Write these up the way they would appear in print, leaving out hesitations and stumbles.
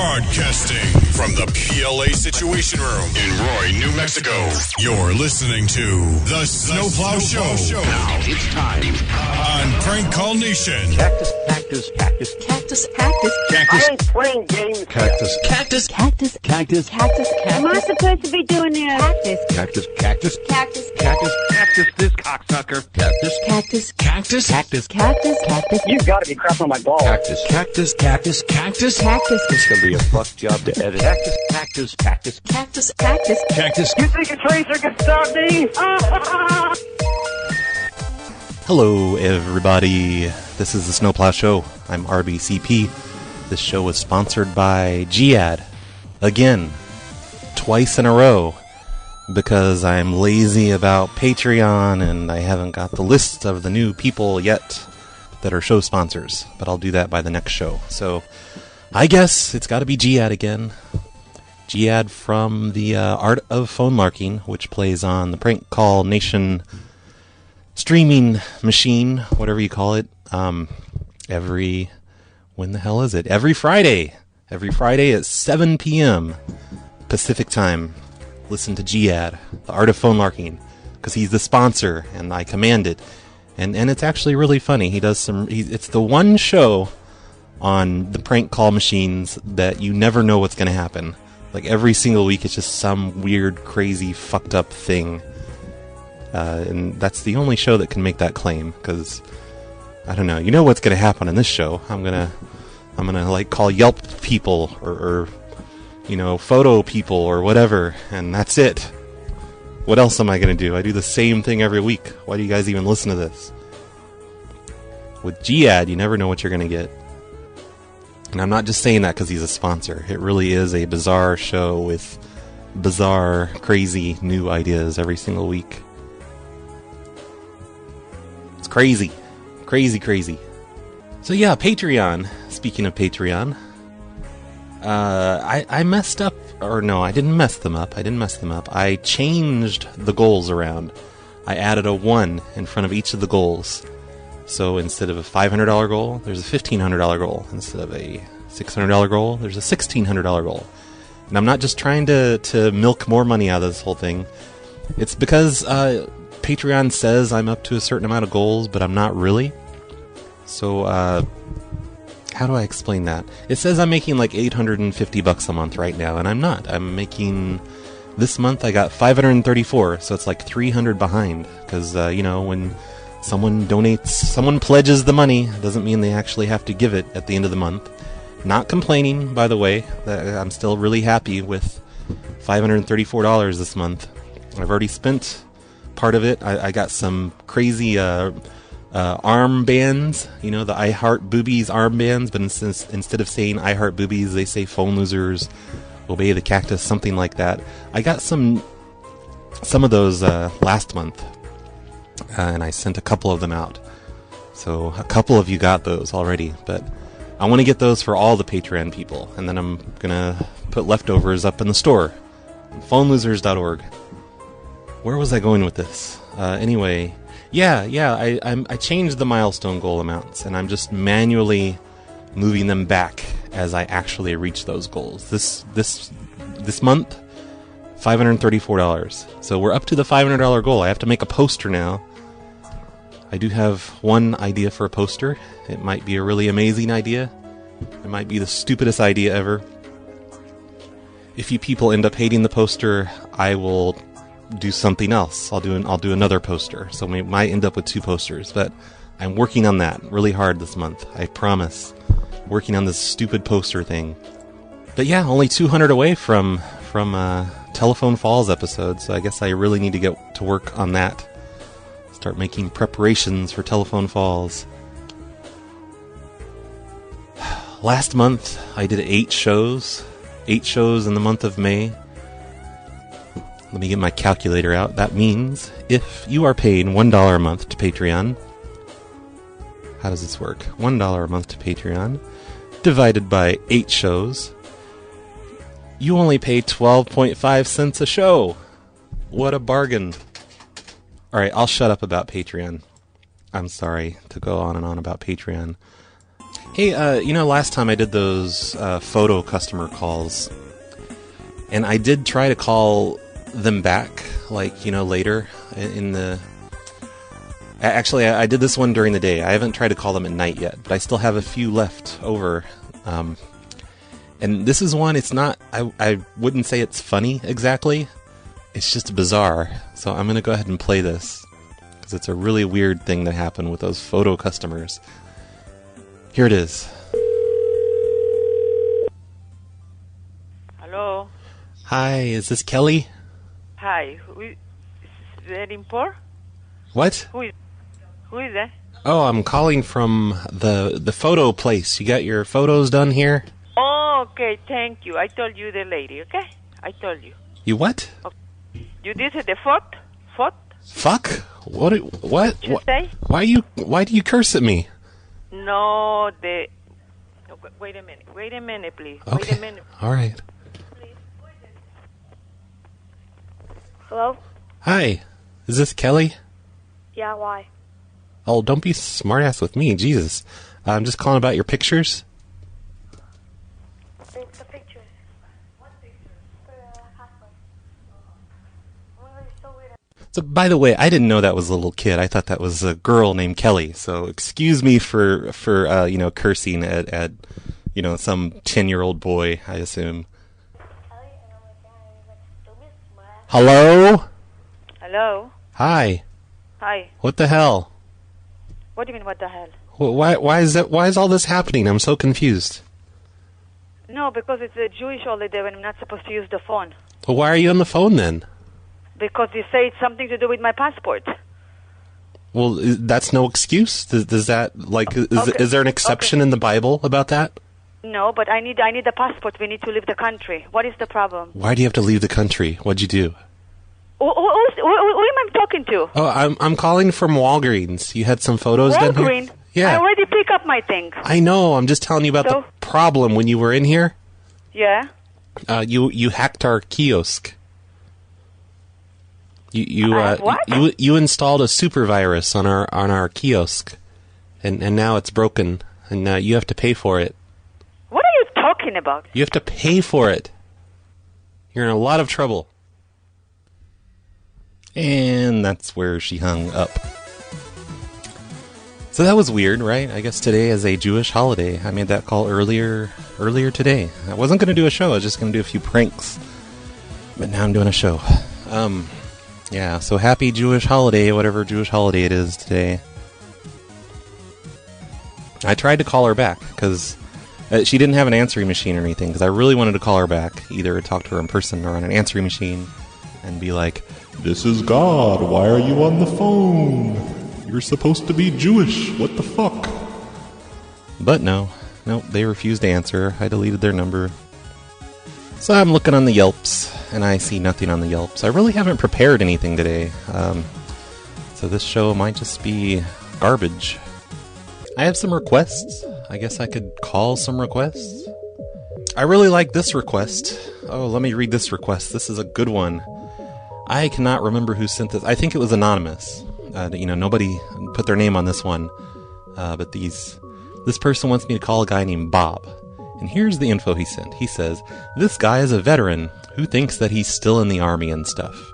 Broadcasting from the PLA Situation Room in Roy, New Mexico. You're listening to The Snowplow Show. Now it's time on Prank Call Nation. Cactus, cactus, cactus, cactus, cactus, cactus. I ain't playing games. Cactus, cactus, cactus, cactus, cactus, cactus. Am I supposed to be doing this? Cactus, cactus, Cactus. cactus, cactus, this cocksucker. Cactus, Cactus. cactus, cactus, Cactus. Cactus. You gotta be crapping on my balls. cactus, cactus, cactus, cactus, Cactus. It's gonna be a fuck job to edit. Cactus, cactus, cactus, Cactus. Cactus. cactus. You think a tracer can stop me? Hello, everybody. This is the Snowplow Show. I'm RBCP. This show is sponsored by Giad. Again, twice in a row, because I'm lazy about Patreon and I haven't got the list of the new people yet that are show sponsors. But I'll do that by the next show. So, I guess it's got to be Giad again. Giad from the Art of Phone Marking, which plays on the Prank Call Nation streaming machine, whatever you call it, when the hell is it? Every Friday at 7 p.m. Pacific time. Listen to Giad, the Art of Phone Marking, because he's the sponsor, and I command it. And it's actually really funny. He does it's the one show on the prank call machines that you never know what's going to happen. Like every single week, it's just some weird, crazy, fucked up thing. And that's the only show that can make that claim, because I don't know. You know what's going to happen in this show? I'm gonna like call Yelp people or photo people or whatever, and that's it. What else am I going to do? I do the same thing every week. Why do you guys even listen to this? With Giad, you never know what you're going to get. And I'm not just saying that because he's a sponsor. It really is a bizarre show with bizarre, crazy new ideas every single week. It's crazy. Crazy. So yeah, Patreon. Speaking of Patreon, I messed up. Or no, I didn't mess them up. I changed the goals around. I added a 1 in front of each of the goals. So instead of a $500 goal, there's a $1,500 goal. Instead of a $600 goal, there's a $1,600 goal. And I'm not just trying to milk more money out of this whole thing. It's because Patreon says I'm up to a certain amount of goals, but I'm not really. So, how do I explain that? It says I'm making like $850 a month right now, and I'm not. I'm making... This month I got $534, so it's like $300 behind. Because, when someone donates, someone pledges the money, doesn't mean they actually have to give it at the end of the month. Not complaining, by the way. I'm still really happy with $534 this month. I've already spent part of it. I got some crazy armbands, the I Heart Boobies armbands, but instead of saying I Heart Boobies, they say Phone Losers, Obey the Cactus, something like that. I got some of those last month, and I sent a couple of them out. So a couple of you got those already, but I want to get those for all the Patreon people, and then I'm gonna put leftovers up in the store, phonelosers.org. Where was I going with this? Anyway, I changed the milestone goal amounts, and I'm just manually moving them back as I actually reach those goals. This month, $534. So we're up to the $500 goal. I have to make a poster now. I do have one idea for a poster. It might be a really amazing idea. It might be the stupidest idea ever. If you people end up hating the poster, I will do something else. I'll do another poster. So we might end up with 2 posters, but I'm working on that really hard this month. I promise. Working on this stupid poster thing. But yeah, only 200 away from Telephone Falls episode, so I guess I really need to get to work on that. Start making preparations for Telephone Falls. Last month, I did 8 shows. 8 shows in the month of May. Let me get my calculator out. That means if you are paid $1 a month to Patreon, how does this work? $1 a month to Patreon, divided by 8 shows, you only pay 12.5 cents a show. What a bargain. Alright, I'll shut up about Patreon. I'm sorry to go on and on about Patreon. Hey, last time I did those photo customer calls, and I did try to call them back, later in the... Actually, I did this one during the day. I haven't tried to call them at night yet, but I still have a few left over. And this is one, it's not... I wouldn't say it's funny, exactly. It's just bizarre. So I'm going to go ahead and play this, because it's a really weird thing that happened with those photo customers. Here it is. Hello. Hi, is this Kelly? Hi. Who is that import? What? Who is that? Oh, I'm calling from the photo place. You got your photos done here? Oh, okay. Thank you. I told you the lady. Okay. I told you. You what? Okay. You did the foot? Fuck? What? You say? Why do you curse at me? No, wait a minute, please. Okay. Wait a minute. All right. Hello? Hi. Is this Kelly? Yeah, why? Oh, don't be smartass with me. Jesus. I'm just calling about your pictures. The pictures. What pictures? So, by the way, I didn't know that was a little kid. I thought that was a girl named Kelly. So, excuse me for cursing at some 10-year-old boy, I assume. Hello? Hello? Hi. Hi. What the hell? What do you mean, what the hell? Why is all this happening? I'm so confused. No, because it's a Jewish holiday when I'm not supposed to use the phone. Well, why are you on the phone then? Because you say it's something to do with my passport. Well, that's no excuse? Does that, is there an exception in the Bible about that? No, but I need a passport. We need to leave the country. What is the problem? Why do you have to leave the country? What'd you do? Who am I talking to? Oh, I'm calling from Walgreens. You had some photos done here? Walgreens? Yeah. I already pick up my things. I know. I'm just telling you about the problem when you were in here. Yeah? You hacked our kiosk. What? You installed a super virus on our kiosk, and now it's broken, and you have to pay for it. What are you talking about? You have to pay for it. You're in a lot of trouble. And that's where she hung up. So that was weird, right? I guess today is a Jewish holiday. I made that call earlier today. I wasn't going to do a show. I was just going to do a few pranks. But now I'm doing a show. Yeah, so happy Jewish holiday, whatever Jewish holiday it is today. I tried to call her back, because she didn't have an answering machine or anything, because I really wanted to call her back, either talk to her in person or on an answering machine, and be like, "This is God, why are you on the phone? You're supposed to be Jewish, what the fuck?" But no, they refused to answer. I deleted their number. So I'm looking on the Yelps, and I see nothing on the Yelps. I really haven't prepared anything today, so this show might just be garbage. I have some requests. I guess I could call some requests. I really like this request. Oh, let me read this request. This is a good one. I cannot remember who sent this. I think it was anonymous. Nobody put their name on this one. But this person wants me to call a guy named Bob. And here's the info he sent. He says, "This guy is a veteran who thinks that he's still in the army and stuff.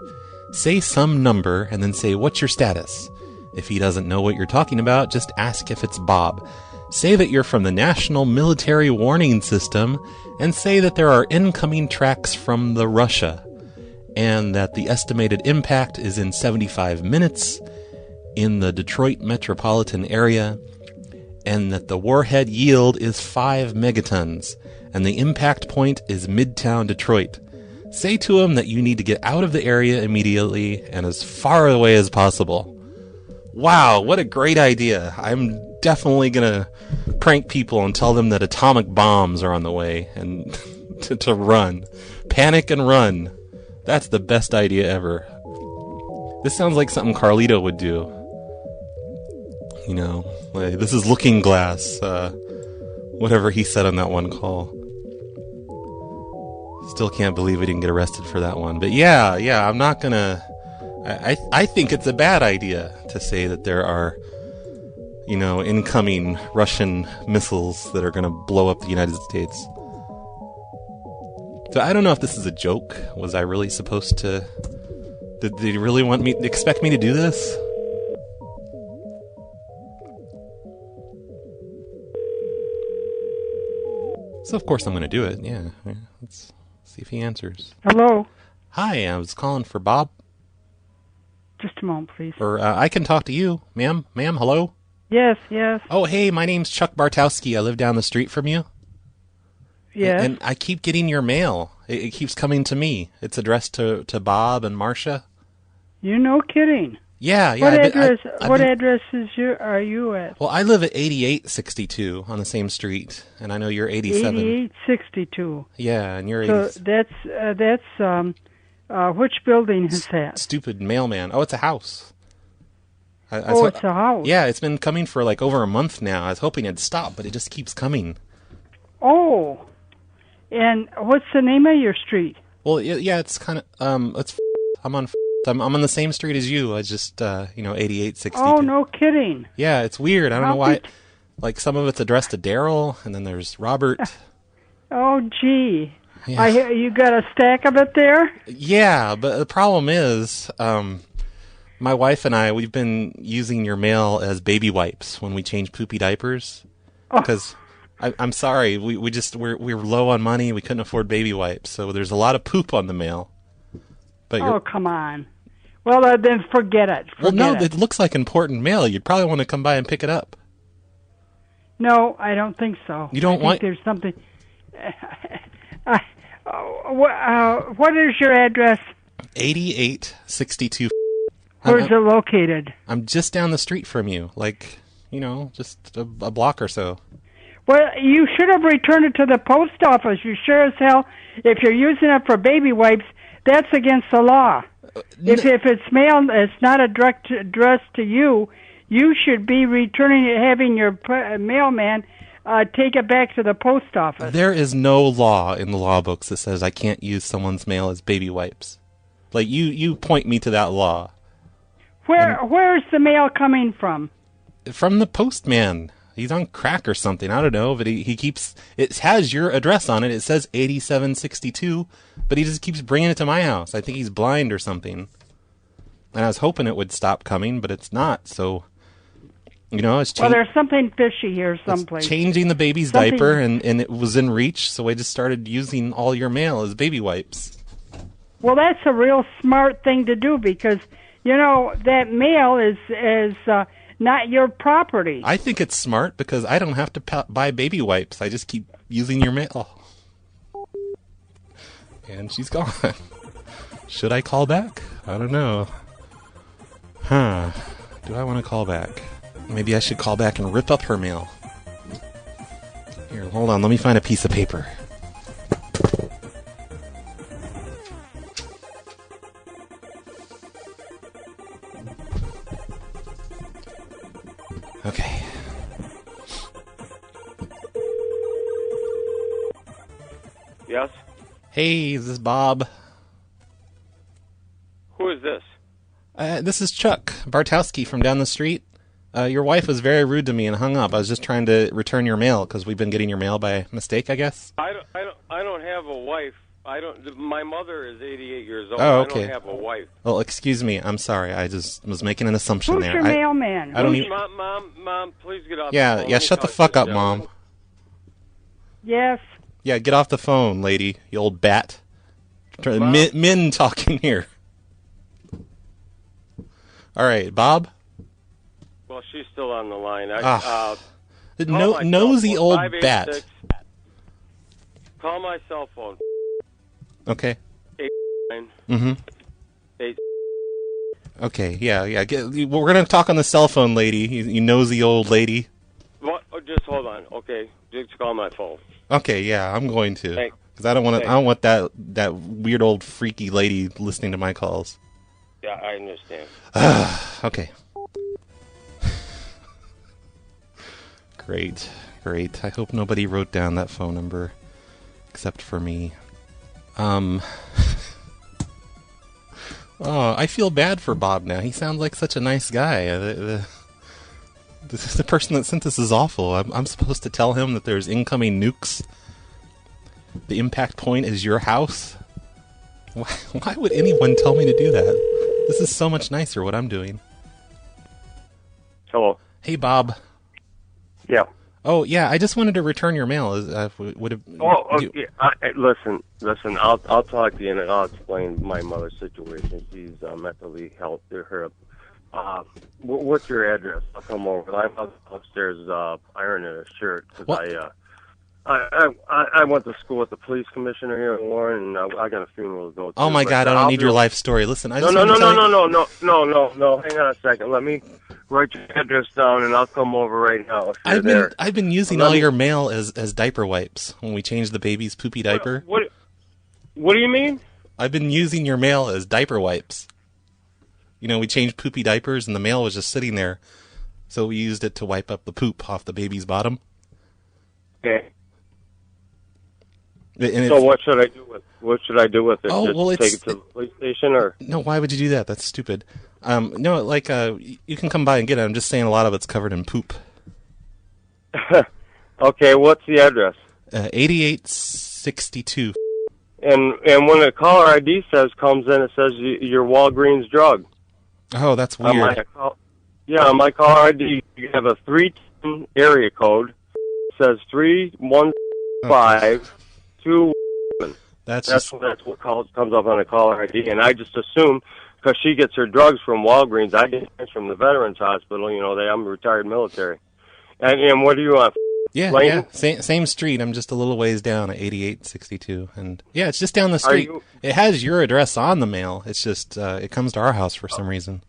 Say some number and then say, 'What's your status?' If he doesn't know what you're talking about, just ask if it's Bob. Say that you're from the National Military Warning System and say that there are incoming tracks from the Russia and that the estimated impact is in 75 minutes in the Detroit metropolitan area, and that the warhead yield is 5 megatons, and the impact point is Midtown Detroit. Say to him that you need to get out of the area immediately and as far away as possible." Wow, what a great idea. I'm definitely gonna prank people and tell them that atomic bombs are on the way, and to run. Panic and run. That's the best idea ever. This sounds like something Carlito would do. This is Looking Glass, whatever he said on that one call. Still can't believe we didn't get arrested for that one. But yeah, I'm not gonna... I think it's a bad idea to say that there are, incoming Russian missiles that are going to blow up the United States. So I don't know if this is a joke. Was I really supposed to... Did they really expect me to do this? So of course I'm going to do it, yeah. Let's see if he answers. Hello? Hi, I was calling for Bob. Just a moment, please. Or I can talk to you. Ma'am, hello? Yes, yes. Oh, hey, my name's Chuck Bartowski. I live down the street from you. Yes. And I keep getting your mail. It keeps coming to me. It's addressed to Bob and Marcia. You're no kidding. Yeah. What address are you at? Well, I live at 8862 on the same street, and I know you're 87. 8862. Yeah, and you're 80. So that's which building is that? Stupid mailman. Oh, it's a house. It's a house. Yeah, it's been coming for like over a month now. I was hoping it'd stop, but it just keeps coming. Oh. And what's the name of your street? Well, yeah, it's kind of I'm on the same street as you. I just 8862. Oh, no kidding. Yeah, it's weird. I don't know why. Like some of it's addressed to Daryl, and then there's Robert. Oh, gee. Yeah. You got a stack of it there? Yeah, but the problem is, my wife and we've been using your mail as baby wipes when we change poopy diapers. Because I'm sorry, we're low on money. We couldn't afford baby wipes, so there's a lot of poop on the mail. But come on. Well, then forget it. It looks like important mail. You'd probably want to come by and pick it up. No, I don't think so. You don't want? There's something. What is your address? 8862. Where's it located? I'm just down the street from you, just a block or so. Well, you should have returned it to the post office. You sure as hell, if you're using it for baby wipes, that's against the law. If it's mail, it's not addressed to you, you should be returning it, having your mailman take it back to the post office. There is no law in the law books that says I can't use someone's mail as baby wipes. Like, you point me to that law. Where's the mail coming from? From the postman. He's on crack or something. I don't know, but he keeps... It has your address on it. It says 8762, but he just keeps bringing it to my house. I think he's blind or something. And I was hoping it would stop coming, but it's not, so... it's there's something fishy here someplace. Changing the baby's diaper, and it was in reach, so I just started using all your mail as baby wipes. Well, that's a real smart thing to do, because, that mail is not your property. I think it's smart because I don't have to buy baby wipes. I just keep using your mail. And she's gone. Should I call back? I don't know. Do I want to call back? Maybe I should call back and rip up her mail. Here, hold on. Let me find a piece of paper. Okay. Yes? Hey, is this Bob? Who is this? This is Chuck Bartowski from down the street. Your wife was very rude to me and hung up. I was just trying to return your mail because we've been getting your mail by mistake, I guess. I don't have a wife. My mother is 88 years old. Oh, okay. I don't have a wife. Well, excuse me. I'm sorry. I just was making an assumption Who's there. Your mailman? I don't even... Mom, please get off the phone. Yeah, shut the fuck up, Mom. Yes. Yeah, get off the phone, lady, you old bat. Men talking here. All right, Bob? Well, she's still on the line. Nosy old bat. Call my cell phone. Okay. 89. Mm-hmm. 8. Okay, yeah. We're going to talk on the cell phone, lady. You nosy old lady. What? Oh, just hold on. Okay, just call my phone. Okay, yeah, I'm going to. Because I don't want that weird old freaky lady listening to my calls. Yeah, I understand. Okay. Great. I hope nobody wrote down that phone number except for me. Oh, I feel bad for Bob now. He sounds like such a nice guy. The person that sent this is awful. I'm supposed to tell him that there's incoming nukes. The impact point is your house. Why would anyone tell me to do that? This is so much nicer what I'm doing. Hello. Hey, Bob. Yeah. Oh, yeah, I just wanted to return your mail. Listen. I'll talk to you and I'll explain my mother's situation. She's mentally health. What's your address? I'll come over. I'm upstairs ironing a shirt because I went to school with the police commissioner here in Warren, and I got a funeral to go to. Oh my God! I don't need your life story. Listen, I just no. Hang on a second. Let me write your address down, and I'll come over right now. I've been using all your mail as diaper wipes when we change the baby's poopy diaper. What do you mean? I've been using your mail as diaper wipes. You know, we changed poopy diapers, and the mail was just sitting there, so we used it to wipe up the poop off the baby's bottom. Okay. So what should I do with it? Oh, Just take it to the police station, or no? Why would you do that? That's stupid. No, you can come by and get it. I'm just saying a lot of it's covered in poop. Okay, what's the address? 8862. And when the caller ID comes in, it says your Walgreens drug. Oh, that's weird. On my caller ID, you have a 310 area code. It says 315. That's what comes up on the caller ID, and I just assume because she gets her drugs from Walgreens, I get it from the Veterans Hospital. You know, I'm retired military. And what do you want? Yeah, same street. I'm just a little ways down at 8862, and yeah, it's just down the street. It has your address on the mail. It's just it comes to our house for some reason.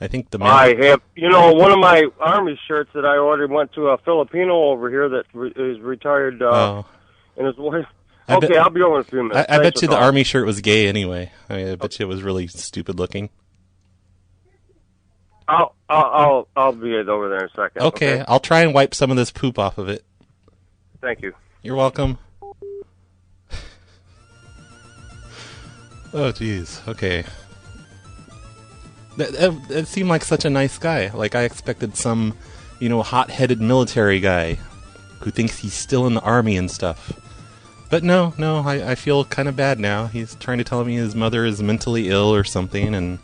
I think the mail. I have, one of my Army shirts that I ordered went to a Filipino over here that is retired, and his wife. Okay, I'll be over in a few minutes. I bet you the Army shirt was gay anyway. I bet you it was really stupid looking. I'll be over there in a second. Okay, I'll try and wipe some of this poop off of it. Thank you. You're welcome. Oh, jeez. Okay. That seemed like such a nice guy. Like, I expected some, hot-headed military guy who thinks he's still in the Army and stuff. But no, I feel kind of bad now. He's trying to tell me his mother is mentally ill or something, and...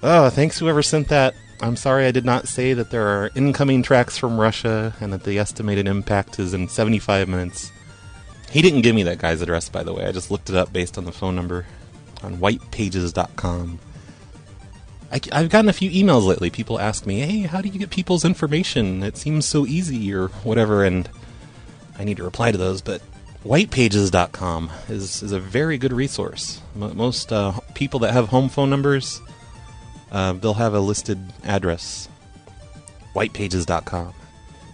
Oh, thanks whoever sent that. I'm sorry I did not say that there are incoming tracks from Russia, and that the estimated impact is in 75 minutes. He didn't give me that guy's address, by the way. I just looked it up based on the phone number on whitepages.com. I've gotten a few emails lately. People ask me, hey, how do you get people's information? It seems so easy, or whatever, and I need to reply to those, but whitepages.com is a very good resource. Most people that have home phone numbers, they'll have a listed address. Whitepages.com.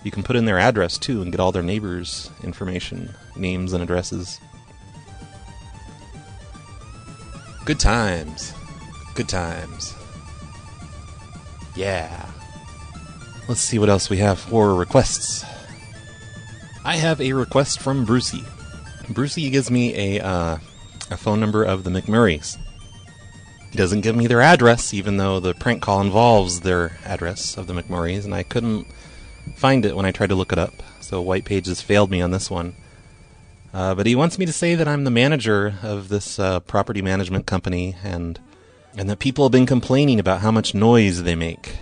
You can put in their address, too, and get all their neighbors' information, names and addresses. Good times. Good times. Yeah. Let's see what else we have for requests. I have a request from Brucie. Brucie gives me a phone number of the McMurrays. He doesn't give me their address, even though the prank call involves their address of the McMurrays, and I couldn't find it when I tried to look it up, so White Pages failed me on this one. But he wants me to say that I'm the manager of this property management company, and that people have been complaining about how much noise they make.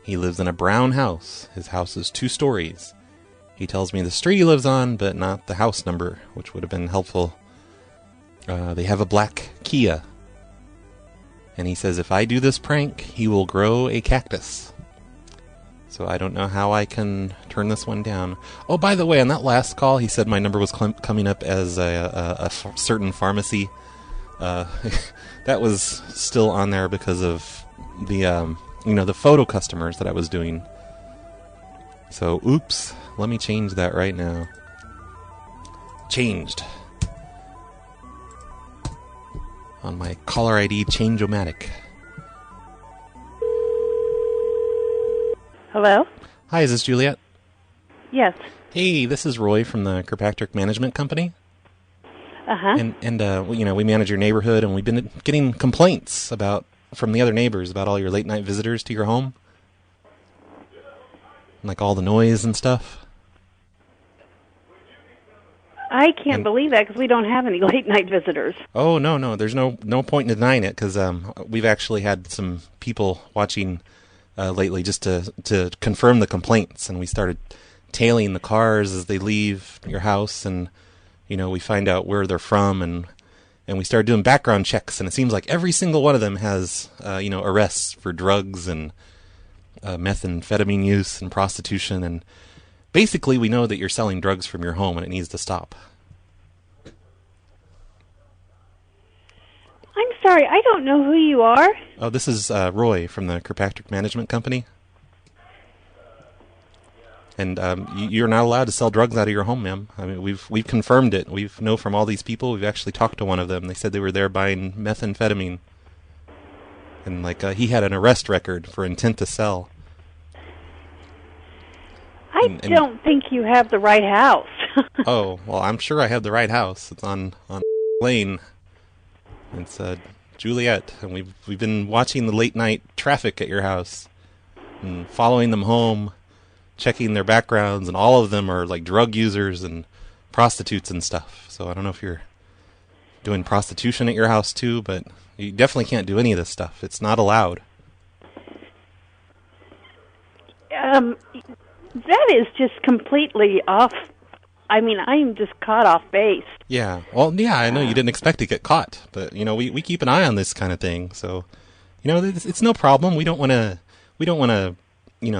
He lives in a brown house. His house is 2 stories. He tells me the street he lives on, but not the house number, which would have been helpful. They have a black Kia. And he says if I do this prank, he will grow a cactus. So I don't know how I can turn this one down. Oh, by the way, on that last call, he said my number was coming up as a certain pharmacy. That was still on there because of the, the photo customers that I was doing. So, oops. Let me change that right now. Changed. On my caller ID Change-O-Matic. Hello? Hi, is this Juliet? Yes. Hey, this is Roy from the Kirkpatrick Management Company. Uh-huh. And we manage your neighborhood, and we've been getting complaints from the other neighbors about all your late-night visitors to your home. like all the noise and stuff. I can't believe that because we don't have any late night visitors. Oh, no. There's no point in denying it because we've actually had some people watching lately just to confirm the complaints, and we started tailing the cars as they leave your house, and we find out where they're from, and we started doing background checks, and it seems like every single one of them has arrests for drugs and methamphetamine use and prostitution, and basically we know that you're selling drugs from your home and it needs to stop. I'm sorry, I don't know who you are. Oh, this is Roy from the Kirkpatrick Management Company. And you're not allowed to sell drugs out of your home, ma'am. I mean, we've confirmed it. We know from all these people. We've actually talked to one of them. They said they were there buying methamphetamine, and he had an arrest record for intent to sell. I don't think you have the right house. Oh, well, I'm sure I have the right house. It's on Lane. It's Juliet, and we've been watching the late night traffic at your house and following them home, checking their backgrounds, and all of them are like drug users and prostitutes and stuff. So I don't know if you're doing prostitution at your house too, but you definitely can't do any of this stuff. It's not allowed. That is just completely off. I mean, I'm just caught off base. Yeah. Well, yeah, I know you didn't expect to get caught, but we keep an eye on this kind of thing. So, it's no problem. We don't want to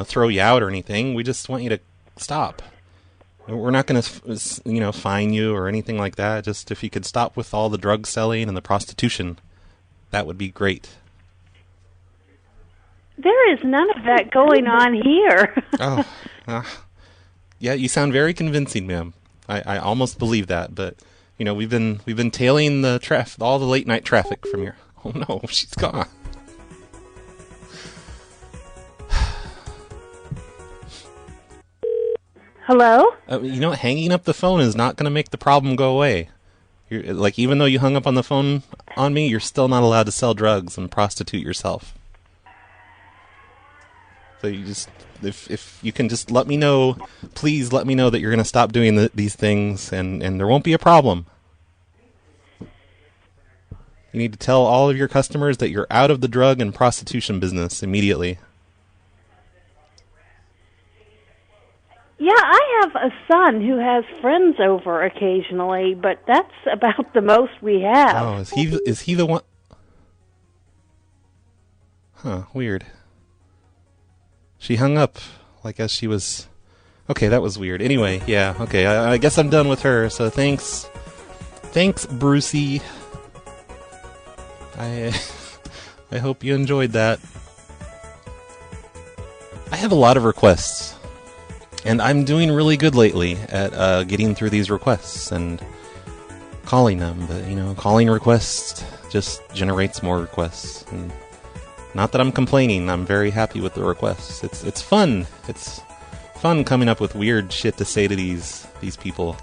throw you out or anything. We just want you to stop. We're not going to, fine you or anything like that. Just if you could stop with all the drug selling and the prostitution, that would be great. There is none of that going on here. Oh, yeah, you sound very convincing, ma'am. I almost believe that, but we've been tailing the all the late night traffic from here. Oh no, she's gone. Hello? Hanging up the phone is not going to make the problem go away. Even though you hung up on the phone on me, you're still not allowed to sell drugs and prostitute yourself. So if you can just let me know, please let me know that you're going to stop doing these things, and there won't be a problem. You need to tell all of your customers that you're out of the drug and prostitution business immediately. Yeah, I have a son who has friends over occasionally, but that's about the most we have. Oh, is he the one? Huh, weird. She hung up as she was... Okay, that was weird. Anyway, yeah, okay, I guess I'm done with her, so thanks. Thanks, Brucie. I hope you enjoyed that. I have a lot of requests, and I'm doing really good lately at getting through these requests and calling them, but, calling requests just generates more requests, and... Not that I'm complaining. I'm very happy with the requests. It's fun. It's fun coming up with weird shit to say to these people.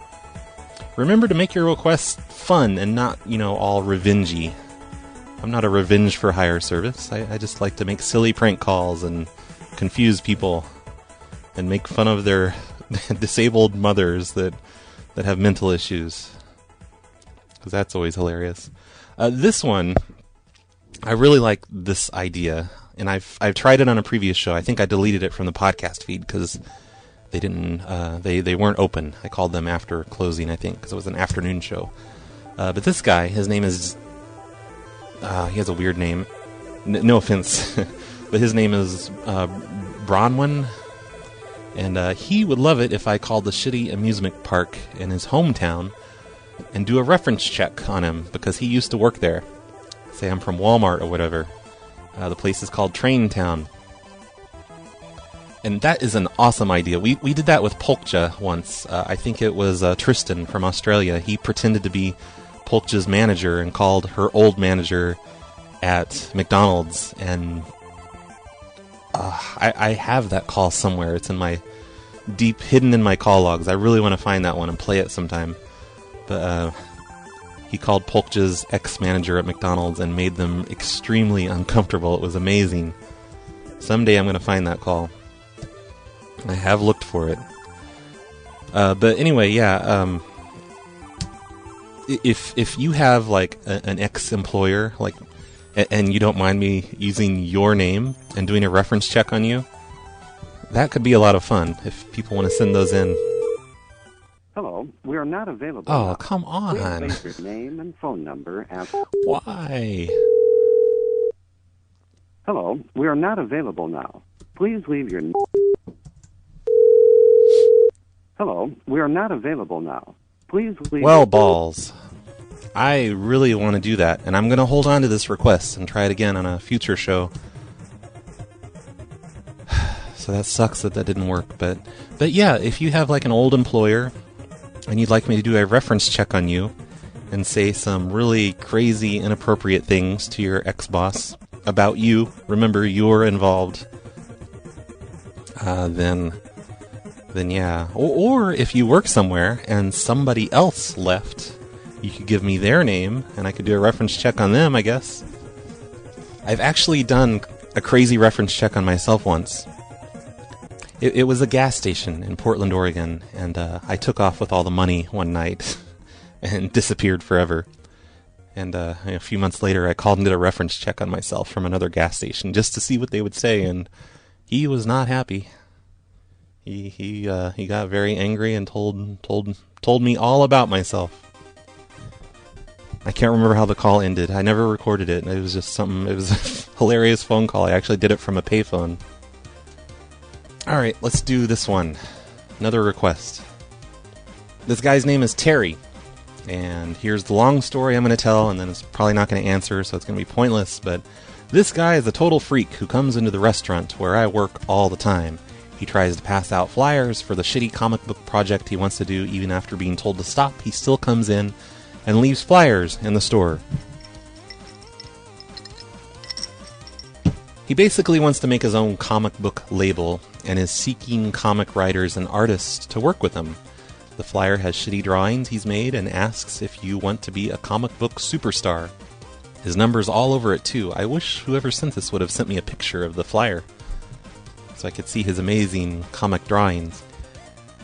Remember to make your requests fun and not, all revengey. I'm not a revenge for hire service. I just like to make silly prank calls and confuse people and make fun of their disabled mothers that have mental issues. Because that's always hilarious. This one... I really like this idea, and I've tried it on a previous show. I think I deleted it from the podcast feed because they didn't they weren't open. I called them after closing, I think, because it was an afternoon show. But this guy, his name is he has a weird name. No offense, but his name is Bronwyn, and he would love it if I called the shitty amusement park in his hometown and do a reference check on him because he used to work there. Say I'm from Walmart or whatever. The place is called Train Town. And that is an awesome idea. We did that with Polkja once. I think it was Tristan from Australia. He pretended to be Polkja's manager and called her old manager at McDonald's. And I have that call somewhere. It's in my hidden in my call logs. I really want to find that one and play it sometime. But he called Polkja's ex-manager at McDonald's and made them extremely uncomfortable. It was amazing. Someday I'm going to find that call. I have looked for it. But anyway, yeah. If you have like an ex-employer, like, and you don't mind me using your name and doing a reference check on you, that could be a lot of fun if people want to send those in. Hello, we are not available. Oh, now. come on. Please leave your name and phone number after. Why? Hello, we are not available now. Please leave your. Hello, we are not available now. Please leave. Well, balls. I really want to do that, and I'm going to hold on to this request and try it again on a future show. So that sucks that didn't work, but yeah, if you have like an old employer and you'd like me to do a reference check on you and say some really crazy, inappropriate things to your ex-boss about you, remember you're involved, then yeah. Or if you work somewhere and somebody else left, you could give me their name and I could do a reference check on them, I guess. I've actually done a crazy reference check on myself once. It was a gas station in Portland, Oregon, and I took off with all the money one night and disappeared forever. And a few months later, I called and did a reference check on myself from another gas station just to see what they would say, and he was not happy. He got very angry and told me all about myself. I can't remember how the call ended. I never recorded it. It was just something. It was a hilarious phone call. I actually did it from a payphone. Alright, let's do this one. Another request. This guy's name is Terry. And here's the long story I'm going to tell, and then it's probably not going to answer, so it's going to be pointless. But this guy is a total freak who comes into the restaurant where I work all the time. He tries to pass out flyers for the shitty comic book project he wants to do. Even after being told to stop, he still comes in and leaves flyers in the store. He basically wants to make his own comic book label and is seeking comic writers and artists to work with him. The flyer has shitty drawings he's made and asks if you want to be a comic book superstar. His number's all over it too. I wish whoever sent this would have sent me a picture of the flyer so I could see his amazing comic drawings.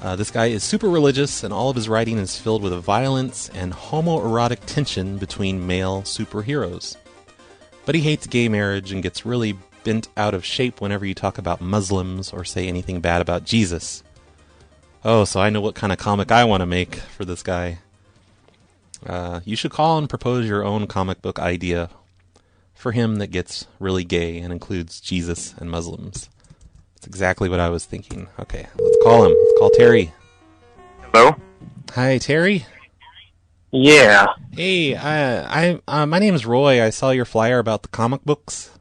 This guy is super religious, and all of his writing is filled with violence and homoerotic tension between male superheroes. But he hates gay marriage and gets really bent out of shape whenever you talk about Muslims or say anything bad about Jesus. Oh, so I know what kind of comic I want to make for this guy. You should call and propose your own comic book idea for him that gets really gay and includes Jesus and Muslims. That's exactly what I was thinking. Okay, let's call him. Let's call Terry. Hello? Hi, Terry? Yeah. Hey, my name's Roy. I saw your flyer about the comic books.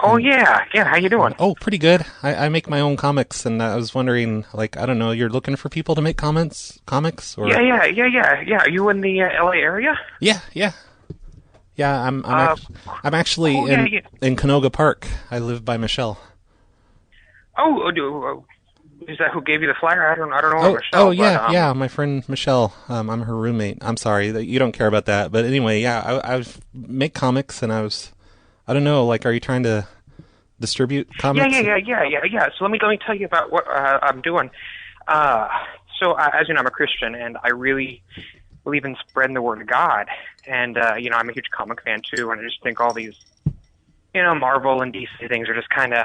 Oh, yeah. Yeah, how you doing? Oh, pretty good. I make my own comics, and I was wondering, like, I don't know, you're looking for people to make comics? Or... Yeah. Are you in the LA area? Yeah. Yeah, I'm actually in Canoga Park. I live by Michelle. Oh, is that who gave you the flyer? I don't know Michelle. Oh, yeah, yeah, my friend Michelle. I'm her roommate. I'm sorry that you don't care about that, but anyway, yeah, I make comics, and I don't know, like, are you trying to distribute comics? Yeah. So let me tell you about what I'm doing. So as you know, I'm a Christian, and I really believe in spreading the word of God. And I'm a huge comic fan too, and I just think all these, Marvel and DC things are just kind of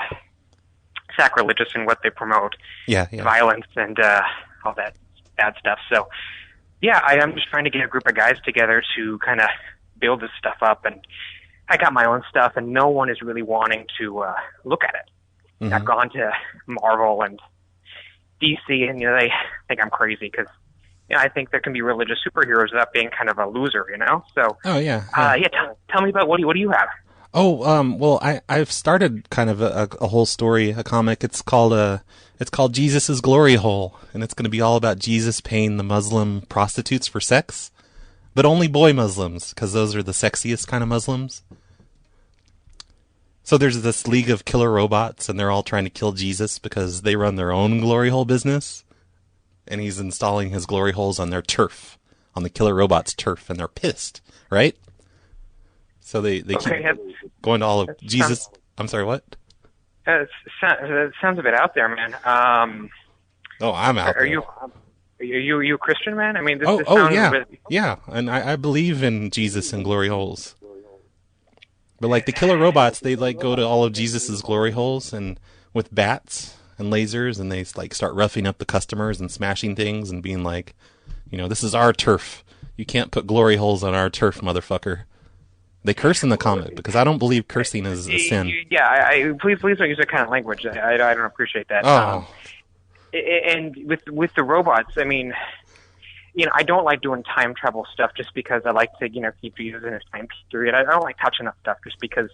sacrilegious in what they promote. Yeah. Violence and all that bad stuff. So, yeah, I am just trying to get a group of guys together to kind of build this stuff up, and I got my own stuff, and no one is really wanting to look at it. Mm-hmm. I've gone to Marvel and DC, and they think I'm crazy because I think there can be religious superheroes without being kind of a loser, So, tell me about what do you have? Oh, well, I've started kind of a whole story, a comic. It's called Jesus' Glory Hole, and it's going to be all about Jesus paying the Muslim prostitutes for sex, but only boy Muslims, because those are the sexiest kind of Muslims. So there's this league of killer robots, and they're all trying to kill Jesus because they run their own glory hole business, and he's installing his glory holes on their turf, on the killer robots' turf, and they're pissed, right? So they keep going to all of Jesus. I'm sorry, what? It sounds a bit out there, man. Oh, I'm out there. Are you a Christian, man? I mean, this Oh, sounds yeah. a bit... Yeah, and I believe in Jesus and glory holes. But, like, the killer robots, they, like, go to all of Jesus's glory holes and with bats and lasers, and they, like, start roughing up the customers and smashing things and being like, you know, this is our turf. You can't put glory holes on our turf, motherfucker. They curse in the comic, because I don't believe cursing is a sin. Yeah, please don't use that kind of language. I don't appreciate that. Oh. And with the robots, I mean, you know, I don't like doing time travel stuff just because I like to, you know, keep Jesus in his time period. I don't like touching that stuff just because,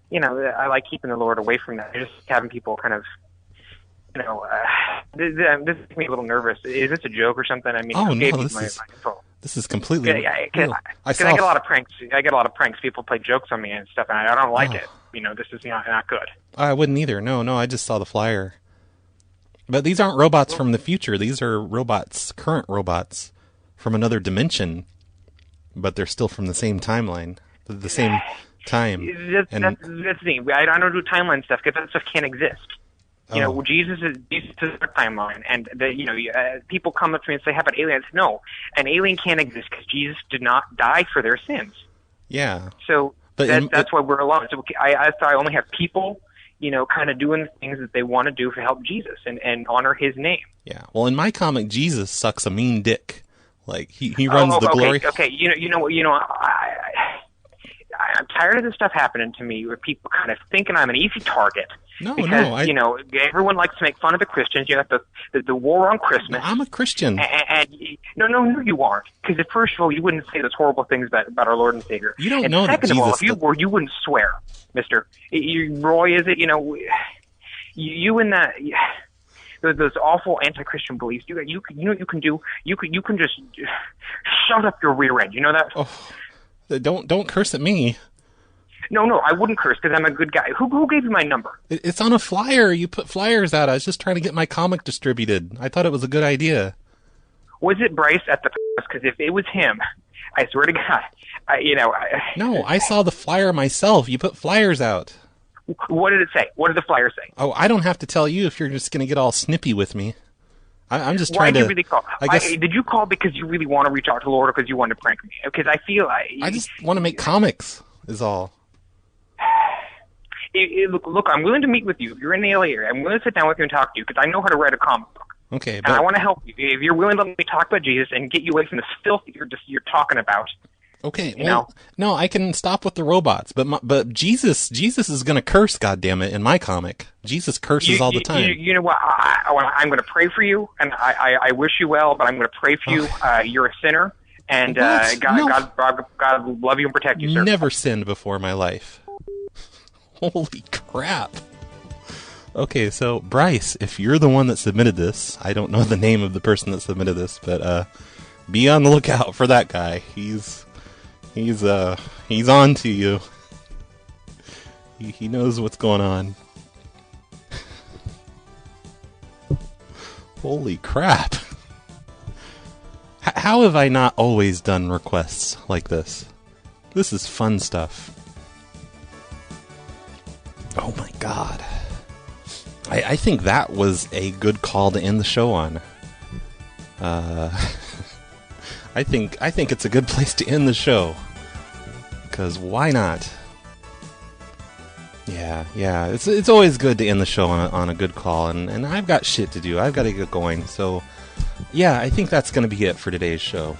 you know, I like keeping the Lord away from that. Just having people kind of, you know, this makes me a little nervous. Is this a joke or something? I mean, oh, who gave no, me this my is info? This is completely real. I get a lot of pranks. I get a lot of pranks. People play jokes on me and stuff, and I don't like it. You know, this is not good. I wouldn't either. No, I just saw the flyer. But these aren't robots from the future. These are robots, current robots from another dimension, but they're still from the same timeline, the same time. That's neat. I don't do timeline stuff because that stuff can't exist. You know, Jesus is our timeline, and people come up to me and say, "How about aliens?" No, an alien can't exist because Jesus did not die for their sins. Yeah. So that's why we're alone. So I thought I only have people, you know, kind of doing the things that they want to do to help Jesus and honor his name. Yeah. Well, in my comic, Jesus sucks a mean dick. Like he runs the glory. Okay. I'm tired of this stuff happening to me where people kind of thinking I'm an easy target. Because, you know, everyone likes to make fun of the Christians. You got the war on Christmas. I'm a Christian. And no, you aren't. Because first of all, you wouldn't say those horrible things about our Lord and Savior. You don't know that Jesus... Second of all, if you were, you wouldn't swear, mister. Roy, is it? You know, you and that... Those awful anti-Christian beliefs. You know what you can do? You can just shut up your rear end. You know that? Oh, don't curse at me. No, I wouldn't curse because I'm a good guy. Who gave you my number? It's on a flyer. You put flyers out. I was just trying to get my comic distributed. I thought it was a good idea. Was it Bryce at the... Because if it was him, I swear to God, No, I saw the flyer myself. You put flyers out. What did it say? What did the flyer say? Oh, I don't have to tell you if you're just going to get all snippy with me. I'm just trying to... Why did you really call? I guess... Did you call because you really want to reach out to the Lord or because you want to prank me? Because I feel... I just want to make comics, is all. Look, I'm willing to meet with you. If you're in the LA area, I'm willing to sit down with you and talk to you because I know how to write a comic book. Okay, and I want to help you. If you're willing to let me talk about Jesus and get you away from this filth that you're talking about. Okay, no, I can stop with the robots, but Jesus is going to curse, goddammit, in my comic. Jesus curses all the time. You know what? I'm going to pray for you, and I wish you well, but I'm going to pray for you. You're a sinner, and God love you and protect you, sir. Never sinned before in my life. Holy crap. Okay, so Bryce, if you're the one that submitted this, I don't know the name of the person that submitted this, but be on the lookout for that guy. He's on to you. He knows what's going on. Holy crap. How have I not always done requests like this? This is fun stuff. Oh my god. I think that was a good call to end the show on. I think it's a good place to end the show. Because why not? Yeah. It's always good to end the show on a good call, and I've got shit to do. I've got to get going. So, yeah, I think that's going to be it for today's show.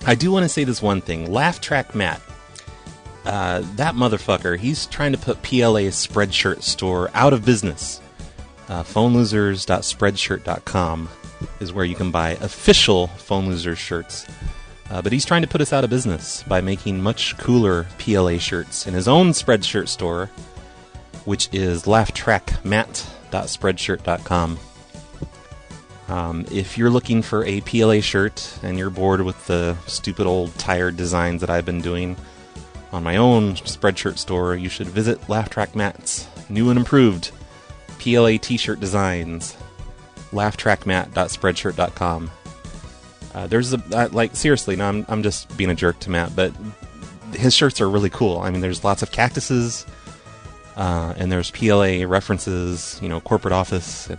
I do want to say this one thing. Laugh Track Matt. That motherfucker, he's trying to put PLA's Spreadshirt store out of business. Phonelosers.spreadshirt.com is where you can buy official Phone Losers shirts. But he's trying to put us out of business by making much cooler PLA shirts in his own Spreadshirt store, which is laughtrackmatt.spreadshirt.com. If you're looking for a PLA shirt and you're bored with the stupid old tired designs that I've been doing on my own Spreadshirt store, you should visit Laugh Track Matt's new and improved PLA t-shirt designs. laughtrackmatt.spreadshirt.com. There's seriously, no, I'm just being a jerk to Matt, but his shirts are really cool. I mean, there's lots of cactuses, and there's PLA references, corporate office,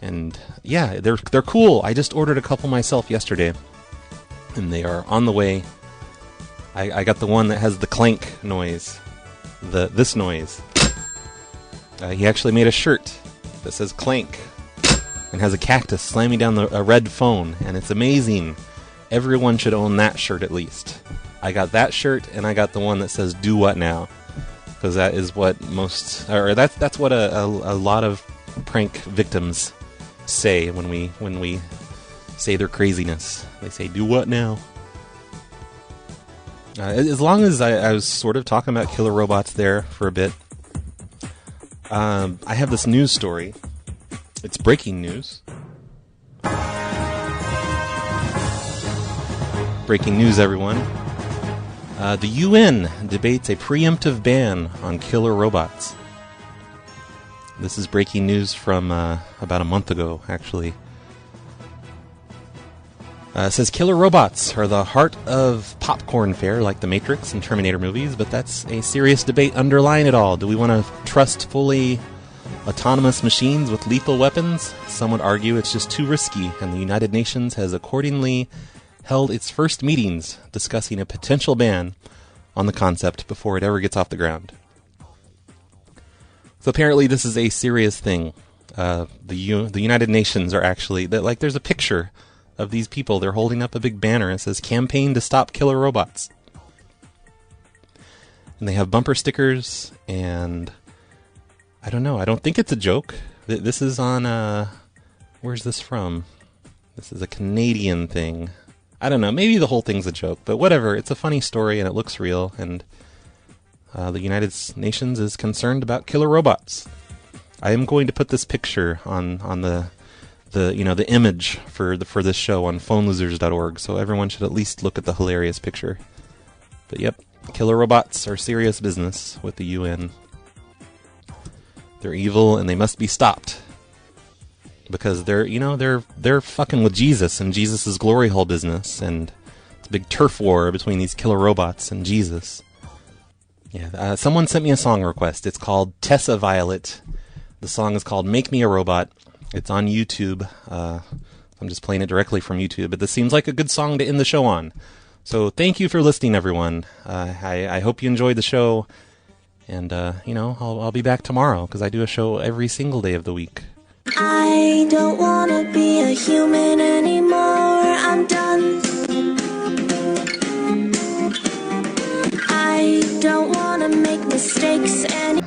and yeah, they're cool. I just ordered a couple myself yesterday, and they are on the way. I got the one that has the clank noise, this noise. He actually made a shirt that says clank and has a cactus slamming down a red phone, and it's amazing. Everyone should own that shirt at least. I got that shirt, and I got the one that says "Do what now?" because that is what that's what a lot of prank victims say when we say their craziness. They say, "Do what now?" As long as I was sort of talking about killer robots there for a bit, I have this news story. It's breaking news. Breaking news, everyone. The UN debates a preemptive ban on killer robots. This is breaking news from about a month ago, actually. It says killer robots are the heart of popcorn fare, like the Matrix and Terminator movies, but that's a serious debate underlying it all. Do we want to trust fully autonomous machines with lethal weapons? Some would argue it's just too risky, and the United Nations has accordingly held its first meetings discussing a potential ban on the concept before it ever gets off the ground. So apparently this is a serious thing. The United Nations are actually, there's a picture of these people. They're holding up a big banner and it says "Campaign to Stop Killer Robots." And they have bumper stickers, and I don't know. I don't think it's a joke. This is on, where's this from? This is a Canadian thing. I don't know. Maybe the whole thing's a joke, but whatever. It's a funny story and it looks real, and the United Nations is concerned about killer robots. I am going to put this picture on the image for this show on phonelosers.org, so everyone should at least look at the hilarious picture. But yep, killer robots are serious business with the UN. They're evil and they must be stopped because they're fucking with Jesus and Jesus' glory hole business, and it's a big turf war between these killer robots and Jesus. Yeah, someone sent me a song request. It's called Tessa Violet. The song is called "Make Me a Robot." It's on YouTube. I'm just playing it directly from YouTube, but this seems like a good song to end the show on. So thank you for listening, everyone. I hope you enjoyed the show, and I'll be back tomorrow because I do a show every single day of the week. I don't want to be a human anymore. I'm done. I don't want to make mistakes anymore.